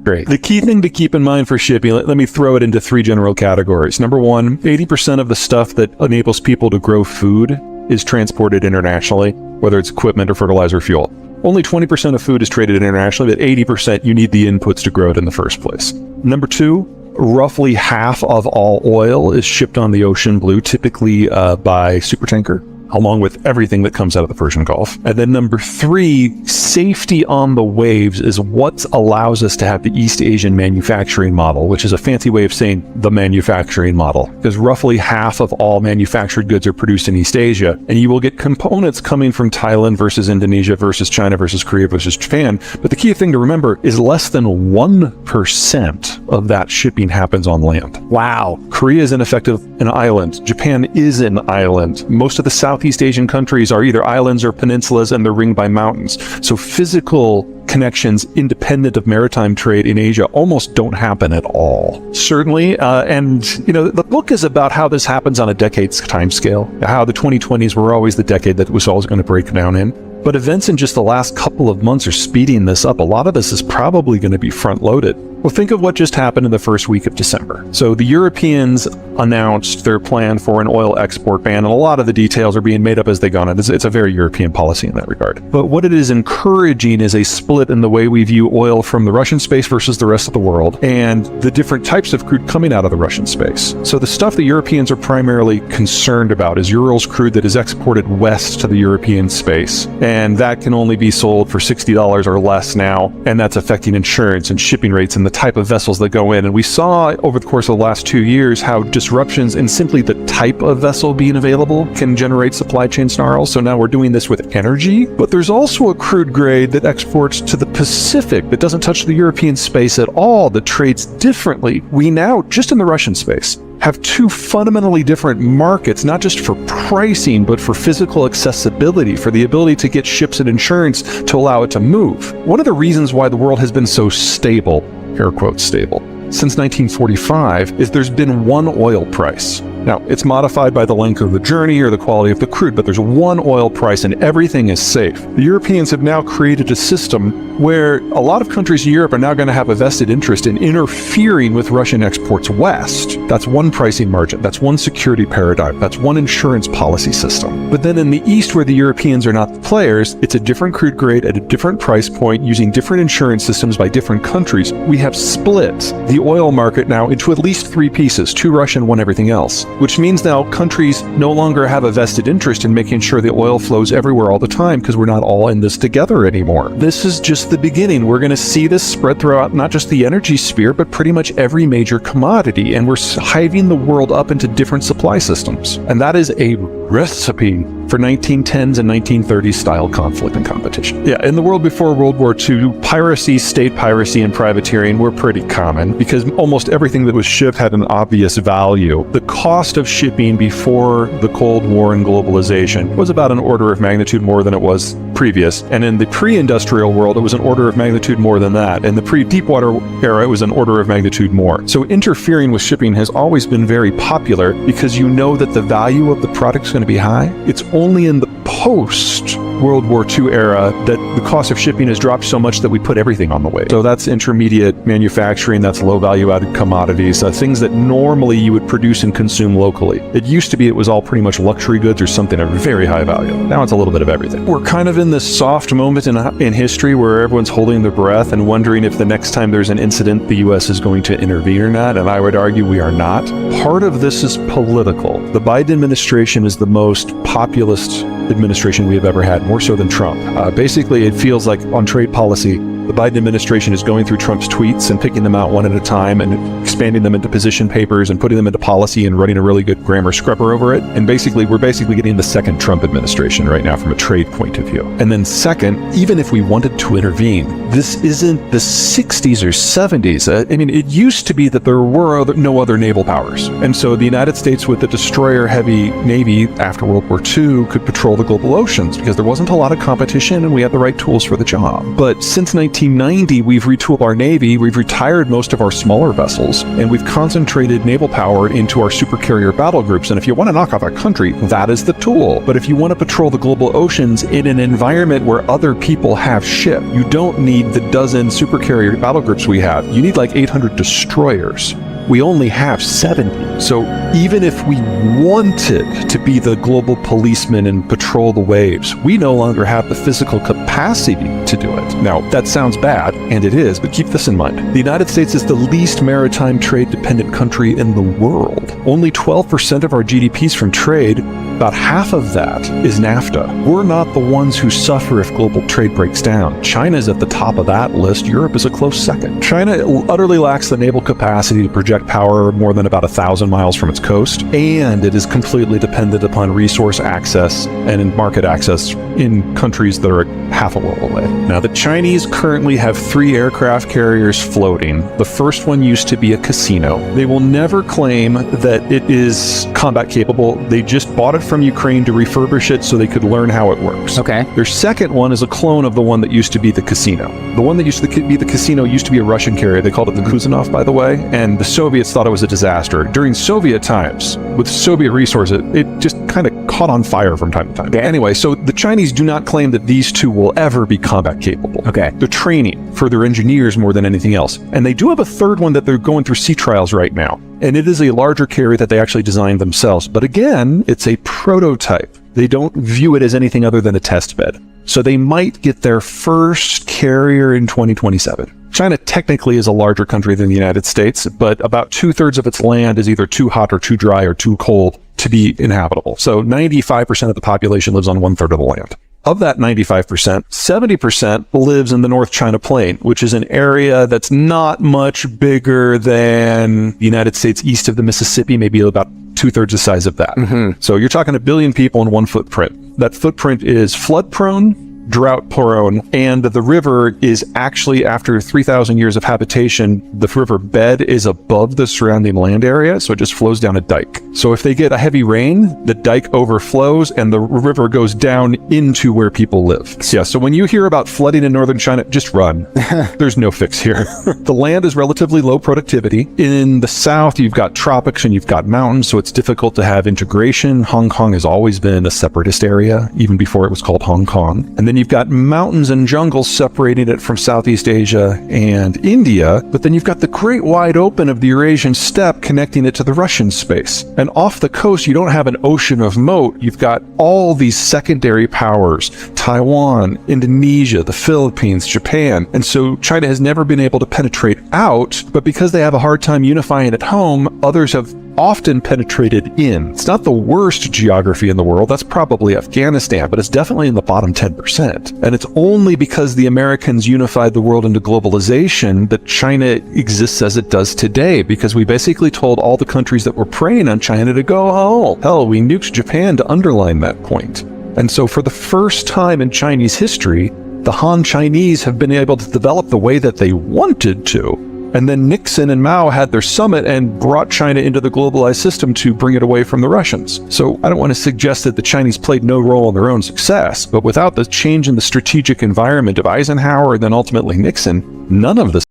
Great. The key thing to keep in mind for shipping, let me throw it into 3 general categories. Number 1, 80% of the stuff that enables people to grow food is transported internationally, whether it's equipment or fertilizer or fuel. Only 20% of food is traded internationally, but 80% you need the inputs to grow it in the first place. Number 2, roughly half of all oil is shipped on the ocean blue, typically by supertanker, along with everything that comes out of the Persian Gulf. And then number 3, safety on the waves is what allows us to have the East Asian manufacturing model, which is a fancy way of saying the manufacturing model, because roughly half of all manufactured goods are produced in East Asia, and you will get components coming from Thailand versus Indonesia versus China versus Korea versus Japan. But the key thing to remember is less than 1% of that shipping happens on land. Wow. Korea is in effect an island. Japan is an island. Most of the Southeast Asian countries are either islands or peninsulas, and they're ringed by mountains. So physical connections independent of maritime trade in Asia almost don't happen at all. Certainly, and the book is about how this happens on a decade's time scale, how the 2020s were always the decade that was always going to break down in. But events in just the last couple of months are speeding this up. A lot of this is probably going to be front-loaded. Well, think of what just happened in the first week of December. So the Europeans announced their plan for an oil export ban, and a lot of the details are being made up as they go on. It's a very European policy in that regard. But what it is encouraging is a split in the way we view oil from the Russian space versus the rest of the world, and the different types of crude coming out of the Russian space. So the stuff the Europeans are primarily concerned about is Urals crude that is exported west to the European space, and that can only be sold for $60 or less now, and that's affecting insurance and shipping rates and the type of vessels that go in. And we saw over the course of the last 2 years how disruptions in simply the type of vessel being available can generate supply chain snarls. So now we're doing this with energy, but there's also a crude grade that exports to the Pacific that doesn't touch the European space at all, that trades differently. We now, just in the Russian space, have 2 fundamentally different markets, not just for pricing, but for physical accessibility, for the ability to get ships and insurance to allow it to move. One of the reasons why the world has been so stable, air quotes stable, since 1945 is there's been one oil price. Now, it's modified by the length of the journey or the quality of the crude, but there's one oil price and everything is safe. The Europeans have now created a system where a lot of countries in Europe are now going to have a vested interest in interfering with Russian exports west. That's one pricing margin. That's one security paradigm. That's one insurance policy system. But then in the east, where the Europeans are not the players, it's a different crude grade at a different price point using different insurance systems by different countries. We have split the oil market now into at least 3 pieces, 2 Russian, 1 everything else, which means now countries no longer have a vested interest in making sure the oil flows everywhere all the time, because we're not all in this together anymore. This is just the beginning. We're going to see this spread throughout not just the energy sphere, but pretty much every major commodity, and we're hiving the world up into different supply systems. And that is a recipe for 1910s and 1930s style conflict and competition. Yeah, in the world before World War II, piracy, state piracy, and privateering were pretty common because almost everything that was shipped had an obvious value. The cost of shipping before the Cold War and globalization was about an order of magnitude more than it was previous. And in the pre-industrial world, it was an order of magnitude more than that. In the pre-deepwater era, it was an order of magnitude more. So interfering with shipping has always been very popular because you know that the value of the product is going to be high. It's only in the post-World War II era that the cost of shipping has dropped so much that we put everything on the way. So that's intermediate manufacturing, that's low value-added commodities, things that normally you would produce and consume locally. It used to be it was all pretty much luxury goods or something of very high value. Now it's a little bit of everything. We're kind of in this soft moment in history where everyone's holding their breath and wondering if the next time there's an incident, the U.S. is going to intervene or not, and I would argue we are not. Part of this is political. The Biden administration is the most populist administration we have ever had, more so than Trump. Basically, it feels like on trade policy, the Biden administration is going through Trump's tweets and picking them out one at a time and expanding them into position papers and putting them into policy and running a really good grammar scrubber over it. And we're basically getting the second Trump administration right now from a trade point of view. And then second, even if we wanted to intervene, this isn't the 60s or 70s. I mean, it used to be that there were no other naval powers. And so the United States with the destroyer-heavy Navy after World War II could patrol the global oceans because there wasn't a lot of competition and we had the right tools for the job. But since 19 1990, we've retooled our Navy, we've retired most of our smaller vessels, and we've concentrated naval power into our supercarrier battle groups. And if you want to knock off a country, that is the tool. But if you want to patrol the global oceans in an environment where other people have ship, you don't need the dozen supercarrier battle groups we have. You need like 800 destroyers. We only have 70. So even if we wanted to be the global policeman and patrol the waves, we no longer have the physical capacity to do it. Now, that sounds bad, and it is, but keep this in mind. The United States is the least maritime trade-dependent country in the world. Only 12% of our GDP is from trade. About half of that is NAFTA. We're not the ones who suffer if global trade breaks down. China's at the top of that list. Europe is a close second. China utterly lacks the naval capacity to project power more than about 1,000 miles from its coast, and it is completely dependent upon resource access and market access in countries that are half a world away. Now, the Chinese currently have 3 aircraft carriers floating. The first one used to be a casino. They will never claim that it is combat capable. They just bought it from Ukraine to refurbish it so they could learn how it works. Okay. Their second one is a clone of the one that used to be the casino. The one that used to be the casino used to be a Russian carrier. They called it the Kuzanov, by the way, and the Soviets thought it was a disaster. During Soviet times, with Soviet resources, it just kind of caught on fire from time to time. Okay. Anyway, so the Chinese do not claim that these two will ever be combat capable. Okay. They're training for their engineers more than anything else. And they do have a third one that they're going through sea trials right now. And it is a larger carrier that they actually designed themselves. But again, it's a prototype. They don't view it as anything other than a test bed. So they might get their first carrier in 2027. China technically is a larger country than the United States, but about 2/3 of its land is either too hot or too dry or too cold to be inhabitable. So 95% of the population lives on 1/3 of the land. Of that 95%, 70% lives in the North China Plain, which is an area that's not much bigger than the United States east of the Mississippi, maybe about 2/3 the size of that. So you're talking 1 billion people in one footprint. That footprint is flood prone, drought prone, and the river is actually, after 3,000 years of habitation, the river bed is above the surrounding land area, so it just flows down a dike. So if they get a heavy rain, the dike overflows and the river goes down into where people live. Yeah, so when you hear about flooding in northern China, just run. There's no fix here. The land is relatively low productivity. In the south, you've got tropics and you've got mountains, so it's difficult to have integration. Hong Kong has always been a separatist area, even before it was called Hong Kong. And then you've got mountains and jungles separating it from Southeast Asia and India, but then you've got the great wide open of the Eurasian steppe connecting it to the Russian space. And off the coast, you don't have an ocean of moat. You've got all these secondary powers, Taiwan, Indonesia, the Philippines, Japan. And so China has never been able to penetrate out, but because they have a hard time unifying at home, others have often penetrated in. It's not the worst geography in the world. That's probably Afghanistan, but it's definitely in the bottom 10%. And it's only because the Americans unified the world into globalization that China exists as it does today, because we basically told all the countries that were preying on China to go home. Hell, we nuked Japan to underline that point. And so for the first time in Chinese history, the Han Chinese have been able to develop the way that they wanted to. And then Nixon and Mao had their summit and brought China into the globalized system to bring it away from the Russians. So I don't want to suggest that the Chinese played no role in their own success, but without the change in the strategic environment of Eisenhower and then ultimately Nixon, none of this